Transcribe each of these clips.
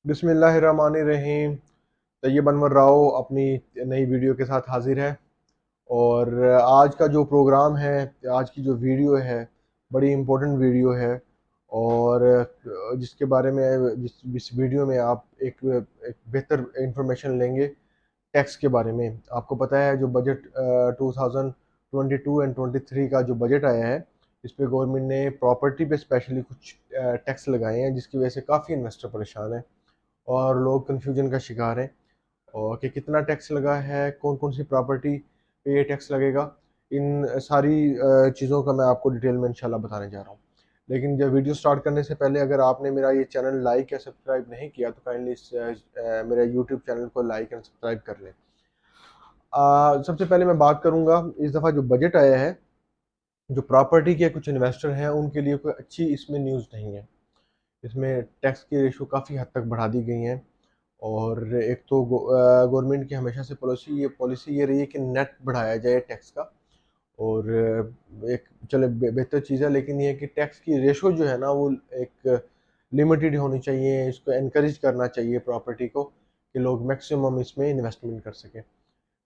बिस्मिल्लाहिर्रहमानिर्रहीम। तैयब अनवर राव अपनी नई वीडियो के साथ हाजिर है। और आज का जो प्रोग्राम है, आज की जो वीडियो है, बड़ी इम्पोर्टेंट वीडियो है। और जिसके बारे में जिस वीडियो में आप एक बेहतर इंफॉर्मेशन लेंगे टैक्स के बारे में। आपको पता है जो बजट 2022 एंड 23 का जो बजट आया है, इस पे गवर्नमेंट ने प्रॉपर्टी पे स्पेशली कुछ टैक्स लगाए हैं, जिसकी वजह से काफ़ी इन्वेस्टर परेशान है और लोग कन्फ्यूजन का शिकार हैं। और कि कितना टैक्स लगा है, कौन कौन सी प्रॉपर्टी पे ये टैक्स लगेगा, इन सारी चीज़ों का मैं आपको डिटेल में इंशाल्लाह बताने जा रहा हूँ। लेकिन जब वीडियो स्टार्ट करने से पहले अगर आपने मेरा ये चैनल लाइक या सब्सक्राइब नहीं किया तो काइंडली मेरे यूट्यूब चैनल को लाइक एंड सब्सक्राइब कर लें। सबसे पहले मैं बात करूंगा, इस दफ़ा जो बजट आया है, जो प्रॉपर्टी के कुछ इन्वेस्टर हैं उनके लिए कोई अच्छी इसमें न्यूज़ नहीं है। इसमें टैक्स की रेशो काफ़ी हद तक बढ़ा दी गई हैं। और एक तो गवर्नमेंट की हमेशा से पॉलिसी ये रही है कि नेट बढ़ाया जाए टैक्स का। और एक चले बेहतर चीज़ है, लेकिन ये है कि टैक्स की रेशो जो है ना वो एक लिमिटेड होनी चाहिए। इसको एनकरेज करना चाहिए प्रॉपर्टी को कि लोग मैक्सिमम इसमें इन्वेस्टमेंट कर सकें।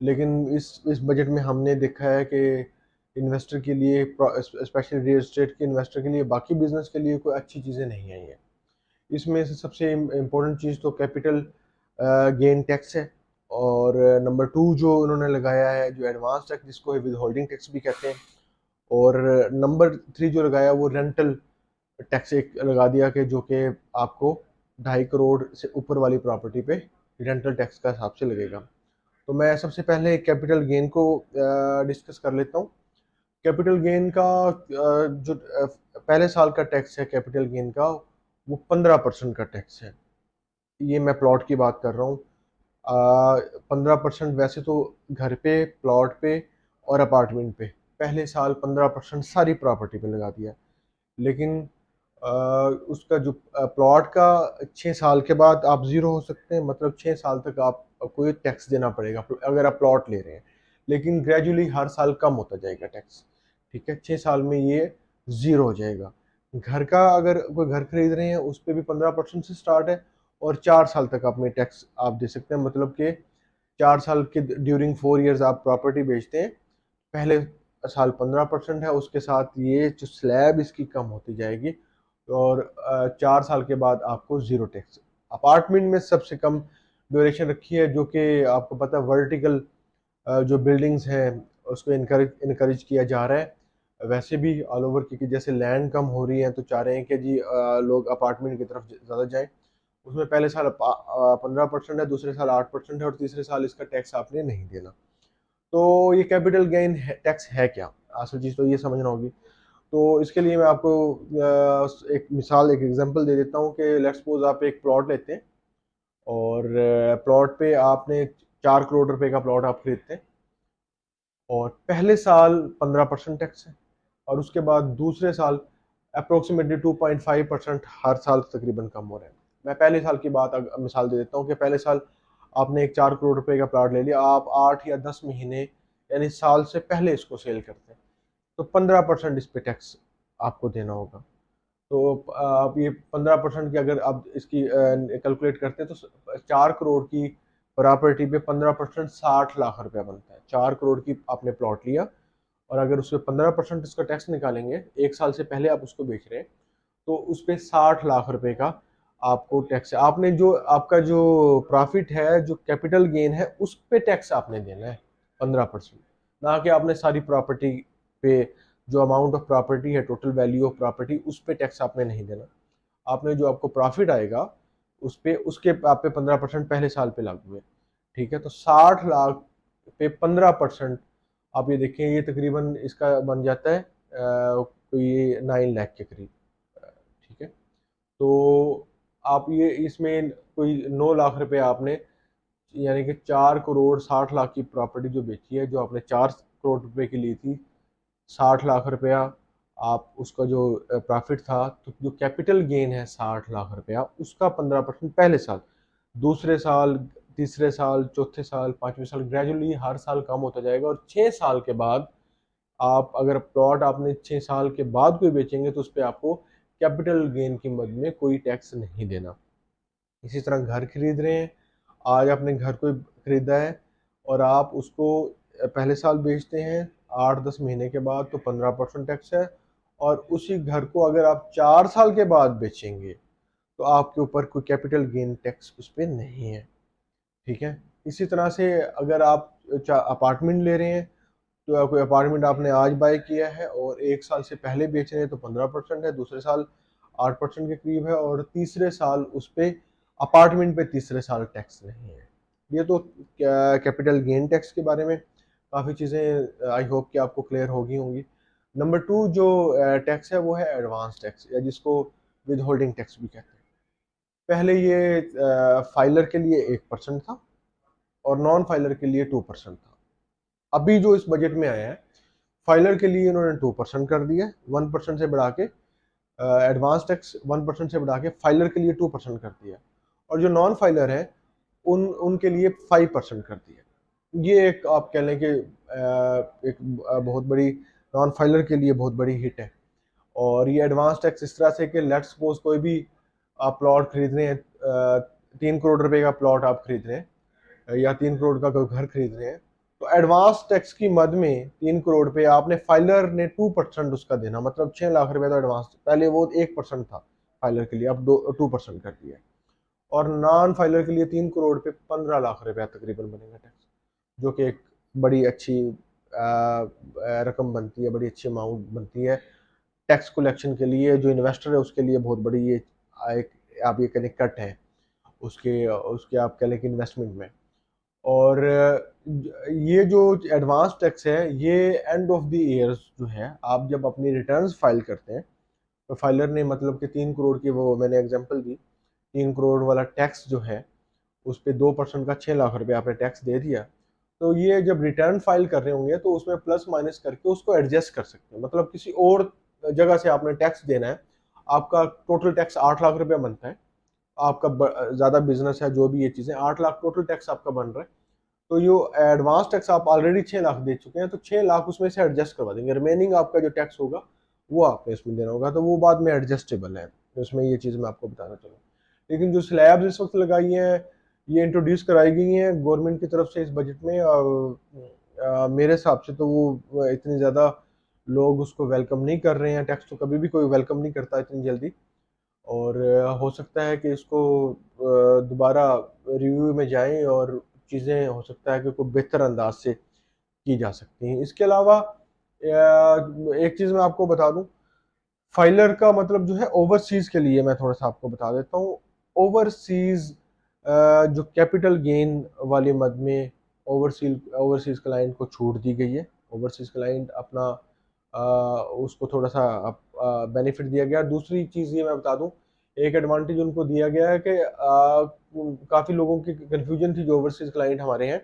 लेकिन इस बजट में हमने देखा है कि इन्वेस्टर के लिए, स्पेशली रियल एस्टेट के इन्वेस्टर के लिए, बाकी बिजनेस के लिए कोई अच्छी चीज़ें नहीं आई हैं। इसमें से सबसे इम्पोर्टेंट चीज़ तो कैपिटल गेन टैक्स है। और नंबर टू जो उन्होंने लगाया है, जो एडवांस टैक्स जिसको विद होल्डिंग टैक्स भी कहते हैं। और नंबर थ्री जो लगाया वो रेंटल टैक्स एक लगा दिया कि जो कि आपको 2.5 करोड़ से ऊपर वाली प्रॉपर्टी पे रेंटल टैक्स का हिसाब से लगेगा। तो मैं सबसे पहले कैपिटल गेन को डिस्कस कर लेता हूँ। कैपिटल गेन का जो पहले साल का टैक्स है कैपिटल गेन का, वो 15% का टैक्स है। ये मैं प्लॉट की बात कर रहा हूँ। 15% वैसे तो घर पे, प्लॉट पे और अपार्टमेंट पे पहले साल 15% सारी प्रॉपर्टी पे लगा दिया। लेकिन उसका जो प्लॉट का 6 साल के बाद आप ज़ीरो हो सकते हैं, मतलब 6 साल तक आपको ये टैक्स देना पड़ेगा अगर आप प्लॉट ले रहे हैं। लेकिन ग्रेजुअली हर साल कम होता जाएगा टैक्स। ठीक है, 6 साल में ये ज़ीरो हो जाएगा। घर का अगर कोई घर खरीद रहे हैं उस पर भी 15% से स्टार्ट है। और 4 साल तक अपने टैक्स आप दे सकते हैं, मतलब कि 4 साल के ड्यूरिंग 4 ईयर्स आप प्रॉपर्टी बेचते हैं। पहले साल 15% है, उसके साथ ये जो स्लैब इसकी कम होती जाएगी। और 4 साल के बाद आपको ज़ीरो टैक्स। अपार्टमेंट में सबसे कम ड्यूरेशन रखी है, जो कि आपको पता है वर्टिकल जो बिल्डिंग्स हैं उसको इनकरेज किया जा रहा है। वैसे भी ऑल ओवर, क्योंकि जैसे लैंड कम हो रही है तो चाह रहे हैं कि जी लोग अपार्टमेंट की तरफ ज़्यादा जाएं। उसमें पहले साल 15% है, दूसरे साल 8% है और तीसरे साल इसका टैक्स आपने नहीं देना। तो ये कैपिटल गेन टैक्स है क्या, असल चीज़ तो ये समझना होगी। तो इसके लिए मैं आपको एक मिसाल, एक एग्जांपल दे देता हूँ कि लेट्स सपोज आप एक प्लॉट लेते हैं और प्लॉट पे आपने 4 करोड़ रुपए का प्लॉट आप खरीदते हैं। और पहले साल 15% टैक्स है, और उसके बाद दूसरे साल अप्रोक्सीमेटली 2.5% हर साल तकरीबन कम हो रहा है। मैं पहले साल की बात मिसाल दे देता हूँ कि पहले साल आपने एक 4 करोड़ रुपए का प्लॉट ले लिया, आप 8 या 10 महीने यानी साल से पहले इसको सेल करते हैं, तो 15% इस पे टैक्स आपको देना होगा। तो आप ये 15% की अगर आप इसकी कैलकुलेट करते हैं तो 4 करोड़ की प्रॉपर्टी पे 15% 60 लाख रुपया बनता है। 4 करोड़ की आपने प्लॉट लिया और अगर उसपे 15% इसका टैक्स निकालेंगे, एक साल से पहले आप उसको बेच रहे हैं, तो उस पे 60 लाख रुपए का आपको टैक्स है। आपने जो आपका जो प्रॉफिट है, जो कैपिटल गेन है, उस पे टैक्स आपने देना है 15%। ना कि आपने सारी प्रॉपर्टी पे, जो अमाउंट ऑफ प्रॉपर्टी है, टोटल वैल्यू ऑफ प्रॉपर्टी, उस पे टैक्स आपने नहीं देना। आपने जो आपको प्रॉफिट आएगा उस पे, उसके आप पे 15% पहले साल पे लागू है। ठीक है, तो 60 लाख पे 15%, आप ये देखें, ये तकरीबन इसका बन जाता है कोई 9 लाख के करीब। ठीक है, तो आप ये इसमें कोई 9 लाख रुपए आपने, यानी कि 4 करोड़ 60 लाख की प्रॉपर्टी जो बेची है, जो आपने 4 करोड़ रुपए की ली थी, 60 लाख रुपया आप उसका जो प्रॉफिट था, तो जो कैपिटल गेन है 60 लाख रुपया, उसका 15% पहले साल, दूसरे साल, तीसरे साल, चौथे साल, पांचवें साल, ग्रेजुअली हर साल कम होता जाएगा। और 6 साल के बाद आप अगर प्लॉट आपने 6 साल के बाद कोई बेचेंगे तो उस पर आपको कैपिटल गेन की मद में कोई टैक्स नहीं देना। इसी तरह घर खरीद रहे हैं, आज आपने घर कोई खरीदा है और आप उसको पहले साल बेचते हैं, 8-10 महीने के बाद तो 15% टैक्स है, और उसी घर को अगर आप 4 साल के बाद बेचेंगे तो आपके ऊपर कोई कैपिटल गेन टैक्स उस पर नहीं है। ठीक है। इसी तरह से अगर आप अपार्टमेंट ले रहे हैं, तो कोई अपार्टमेंट आपने आज बाय किया है और 1 साल से पहले बेच रहे हैं तो 15% है, दूसरे साल 8% के करीब है, और तीसरे साल उस पर अपार्टमेंट पे तीसरे साल टैक्स नहीं है। ये तो कैपिटल गेन टैक्स के बारे में काफ़ी चीज़ें आई होप कि आपको क्लियर होगी होंगी। नंबर 2 जो टैक्स है वो है एडवांस टैक्स, या जिसको विद होल्डिंग टैक्स भी कहते हैं। पहले ये फाइलर के लिए 1% था और नॉन फाइलर के लिए 2% था। अभी जो इस बजट में आया है, फाइलर के लिए इन्होंने 2% कर दिया, 1% से बढ़ा के एडवांस टैक्स 1% से बढ़ा के फाइलर के लिए 2% कर दिया, और जो नॉन फाइलर है उनके लिए 5% कर दिया। ये एक आप कह लें कि एक बहुत बड़ी नॉन फाइलर के लिए बहुत बड़ी हिट है। और ये एडवांस टैक्स इस तरह से कि लेट्स सपोज कोई भी आप प्लॉट खरीद रहे हैं, 3 करोड़ रुपए का प्लॉट आप खरीद रहे हैं या 3 करोड़ का कोई घर खरीद रहे हैं, तो एडवांस टैक्स की मद में 3 करोड़ पे आपने फाइलर ने 2% उसका देना, मतलब 6 लाख रुपए तो एडवांस, पहले वो 1% था फाइलर के लिए, अब 2% कर दिया। और नॉन फाइलर के लिए 3 करोड़ पे 15 लाख रुपया तकरीबन बनेगा टैक्स, जो कि एक बड़ी अच्छी रकम बनती है, बड़ी अच्छी अमाउंट बनती है टैक्स कलेक्शन के लिए। जो इन्वेस्टर है उसके लिए बहुत बड़ी ये एक आप ये कहें कट है उसके उसके आप कह लें कि इन्वेस्टमेंट में। और ये जो एडवांस टैक्स है ये एंड ऑफ द ईयर्स जो है, आप जब अपनी रिटर्न्स फाइल करते हैं तो फाइलर ने मतलब कि 3 करोड़ की, वो मैंने एग्जांपल दी, 3 करोड़ वाला टैक्स जो है उस पर 2% का 6 लाख रुपए आपने टैक्स दे दिया, तो ये जब रिटर्न फाइल कर रहे होंगे तो उसमें प्लस माइनस करके उसको एडजस्ट कर सकते हैं। मतलब किसी और जगह से आपने टैक्स देना है, आपका टोटल टैक्स 8 लाख रुपया बनता है, आपका ज़्यादा बिजनेस है, जो भी ये चीज़ें, 8 लाख टोटल टैक्स आपका बन रहा है, तो ये एडवांस टैक्स आप ऑलरेडी 6 लाख दे चुके हैं, तो 6 लाख उसमें से एडजस्ट करवा देंगे, रिमेनिंग आपका जो टैक्स होगा वो आपने इसमें देना होगा, तो वो बाद में एडजस्टेबल है। तो इसमें ये चीज़ मैं आपको बताना चाहूँगा। लेकिन जो स्लैब्स इस वक्त लगाई हैं, ये इंट्रोड्यूस कराई गई हैं गवर्नमेंट की तरफ से इस बजट में, मेरे हिसाब से तो वो इतनी ज़्यादा लोग उसको वेलकम नहीं कर रहे हैं। टैक्स तो कभी भी कोई वेलकम नहीं करता इतनी जल्दी, और हो सकता है कि इसको दोबारा रिव्यू में जाएं और चीज़ें हो सकता है कि कोई बेहतर अंदाज से की जा सकती हैं। इसके अलावा एक चीज़ मैं आपको बता दूं, फाइलर का मतलब जो है ओवरसीज़ के लिए मैं थोड़ा सा आपको बता देता हूँ। ओवरसीज़ जो कैपिटल गेन वाली मद में ओवरसीज़ क्लाइंट को छूट दी गई है। ओवरसीज़ क्लाइंट अपना उसको थोड़ा सा बेनिफिट दिया गया। दूसरी चीज़ ये मैं बता दूं, एक एडवांटेज उनको दिया गया है कि काफ़ी लोगों की कन्फ्यूजन थी जो ओवरसीज़ क्लाइंट हमारे हैं,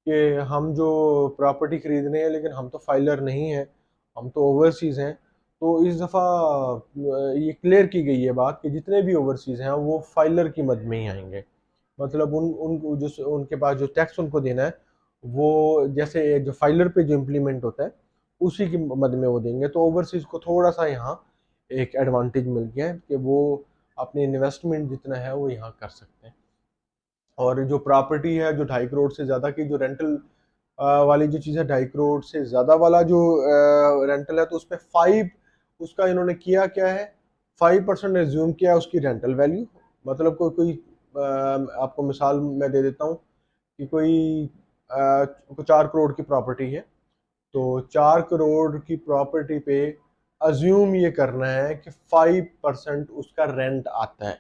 कि हम जो प्रॉपर्टी खरीद रहे हैं लेकिन हम तो फाइलर नहीं हैं, हम तो ओवरसीज़ हैं। तो इस दफ़ा ये क्लियर की गई है बात कि जितने भी ओवरसीज़ हैं वो फाइलर की मद में ही आएंगे। मतलब उन जो उनके पास जो टैक्स उनको देना है वो जैसे जो फाइलर पे जो इम्प्लीमेंट होता है उसी की मद में वो देंगे। तो ओवरसीज़ को थोड़ा सा यहाँ एक एडवांटेज मिल गया है कि वो अपनी इन्वेस्टमेंट जितना है वो यहाँ कर सकते हैं। और जो प्रॉपर्टी है जो 2.5 करोड़ से ज़्यादा की जो रेंटल वाली जो चीज़ है, 2.5 करोड़ से ज़्यादा वाला जो रेंटल है, तो उसमें 5 उसका इन्होंने किया क्या है, 5% एज्यूम किया उसकी रेंटल वैल्यू। मतलब कोई कोई आपको मिसाल मैं दे देता हूँ कि कोई 4 करोड़ की प्रॉपर्टी है, तो 4 करोड़ की प्रॉपर्टी पे अज्यूम ये करना है कि 5% उसका रेंट आता है।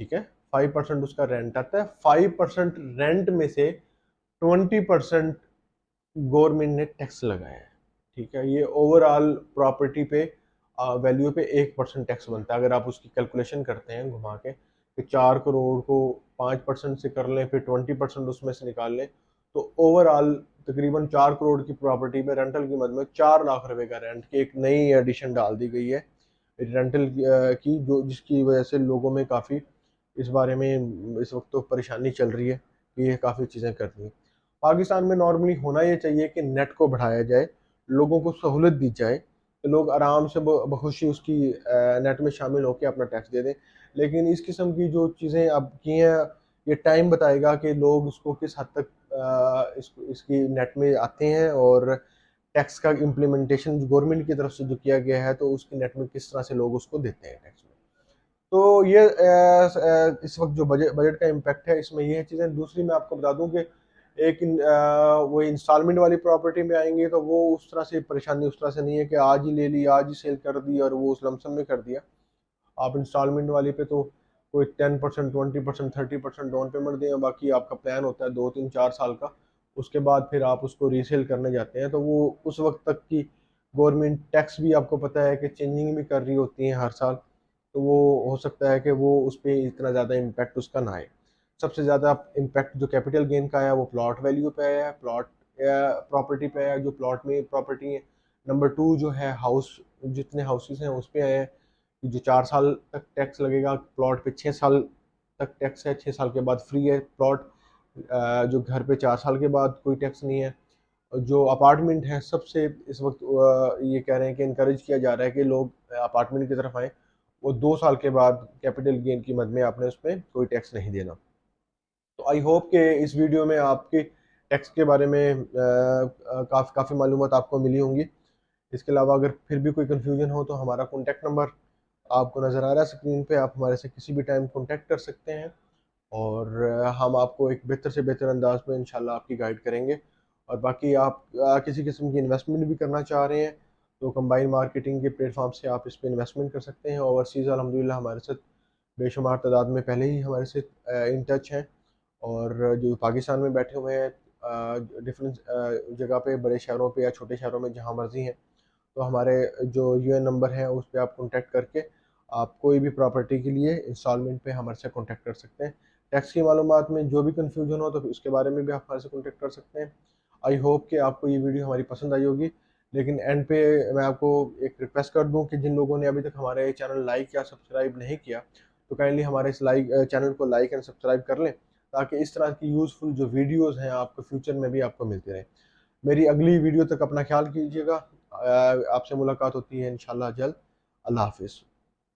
ठीक है, 5% उसका रेंट आता है। 5% रेंट में से 20% गवर्नमेंट ने टैक्स लगाया है। ठीक है, ये ओवरऑल प्रॉपर्टी पे वैल्यू पे 1% टैक्स बनता है। अगर आप उसकी कैलकुलेशन करते हैं घुमा के कि 4 करोड़ को 5% से कर लें, फिर 20% उसमें से निकाल लें, तो ओवरऑल तकरीबन 4 करोड़ की प्रॉपर्टी पे रेंटल की मद में 4 लाख रुपए का रेंट की एक नई एडिशन डाल दी गई है रेंटल की, जो जिसकी वजह से लोगों में काफ़ी इस बारे में इस वक्त तो परेशानी चल रही है कि ये काफ़ी चीज़ें कर रही हैं। पाकिस्तान में नॉर्मली होना ये चाहिए कि नेट को बढ़ाया जाए, लोगों को सहूलत दी जाए लोग आराम से बखुशी उसकी नेट में शामिल होकर अपना टैक्स दे दें। लेकिन इस किस्म की जो चीज़ें अब की हैं, ये टाइम बताएगा कि लोग उसको किस हद तक इसकी नेट में आते हैं, और टैक्स का इम्प्लीमेंटेशन गवर्नमेंट की तरफ से जो किया गया है तो उसकी नेट में किस तरह से लोग उसको देते हैं टैक्स में। तो ये इस वक्त जो बजट बजट का इम्पैक्ट है इसमें ये चीज़ें। दूसरी मैं आपको बता दूं कि वो इंस्टॉलमेंट वाली प्रॉपर्टी में आएंगे तो वो उस तरह से परेशानी उस तरह से नहीं है कि आज ही ले ली, आज ही सेल कर दी और वो उस लमसम में कर दिया। आप इंस्टॉलमेंट वाली पे तो कोई 10%, 20%, 30% डाउन पेमेंट दें, बाकी आपका प्लान होता है 2, 3, 4 साल का। उसके बाद फिर आप उसको रीसेल करने जाते हैं तो वो उस वक्त तक की गवर्नमेंट टैक्स भी आपको पता है कि चेंजिंग भी कर रही होती है हर साल। तो वो हो सकता है कि वो उस पर इतना ज़्यादा इम्पैक्ट उसका ना आए। सबसे ज़्यादा इम्पैक्ट जो कैपिटल गेन का आया वो प्लॉट वैल्यू पे आया है, प्लॉट प्रॉपर्टी पे आया है, जो प्लॉट में प्रॉपर्टी है। नंबर 2 जो है हाउस, जितने हाउसेस हैं उस पर आया है। जो 4 साल तक टैक्स लगेगा, प्लॉट पे 6 साल तक टैक्स है, 6 साल के बाद फ्री है प्लॉट। जो घर पे 4 साल के बाद कोई टैक्स नहीं है। जो अपार्टमेंट है सबसे इस वक्त ये कह रहे हैं कि इनक्रेज किया जा रहा है कि लोग अपार्टमेंट की तरफ आएँ। वो 2 साल के बाद कैपिटल गेन की मद में आपने उस पर कोई टैक्स नहीं देना। तो आई होप कि इस वीडियो में आपके टैक्स के बारे में काफ़ी मालूमात आपको मिली होंगी। इसके अलावा अगर फिर भी कोई कन्फ्यूजन हो तो हमारा कॉन्टैक्ट नंबर आपको नज़र आ रहा है स्क्रीन पे, आप हमारे से किसी भी टाइम कॉन्टैक्ट कर सकते हैं, और हम आपको एक बेहतर से बेहतर अंदाज में इंशाल्लाह आपकी गाइड करेंगे। और बाकी आप किसी किस्म की इन्वेस्टमेंट भी करना चाह रहे हैं तो कंबाइन मार्केटिंग के प्लेटफॉर्म से आप इस पर इन्वेस्टमेंट कर सकते हैं। ओवरसीज़ अल्हम्दुलिल्लाह हमारे साथ बेशुमार तादाद में पहले ही हमारे से इन टच हैं, और जो पाकिस्तान में बैठे हुए हैं डिफरेंट जगह पे, बड़े शहरों पे या छोटे शहरों में जहाँ मर्जी हैं, तो हमारे जो यूएन नंबर है उस पर आप कॉन्टैक्ट करके आप कोई भी प्रॉपर्टी के लिए इंस्टॉलमेंट पे हमारे से कॉन्टैक्ट कर सकते हैं। टैक्स की मालूमात में जो भी कन्फ्यूजन हो तो उसके बारे में भी आप हमारे से कॉन्टैक्ट कर सकते हैं। आई होप कि आपको ये वीडियो हमारी पसंद आई होगी। लेकिन एंड पे मैं आपको एक रिक्वेस्ट कर दूं कि जिन लोगों ने अभी तक हमारे चैनल लाइक या सब्सक्राइब नहीं किया तो काइंडली हमारे इस चैनल को लाइक एंड सब्सक्राइब कर लें, ताकि इस तरह की यूज़फुल जो वीडियोज़ हैं आपको फ्यूचर में भी आपको मिलती रहे। मेरी अगली वीडियो तक अपना ख्याल कीजिएगा। आपसे मुलाकात होती है इंशाल्लाह जल्द। अल्लाह हाफिज़।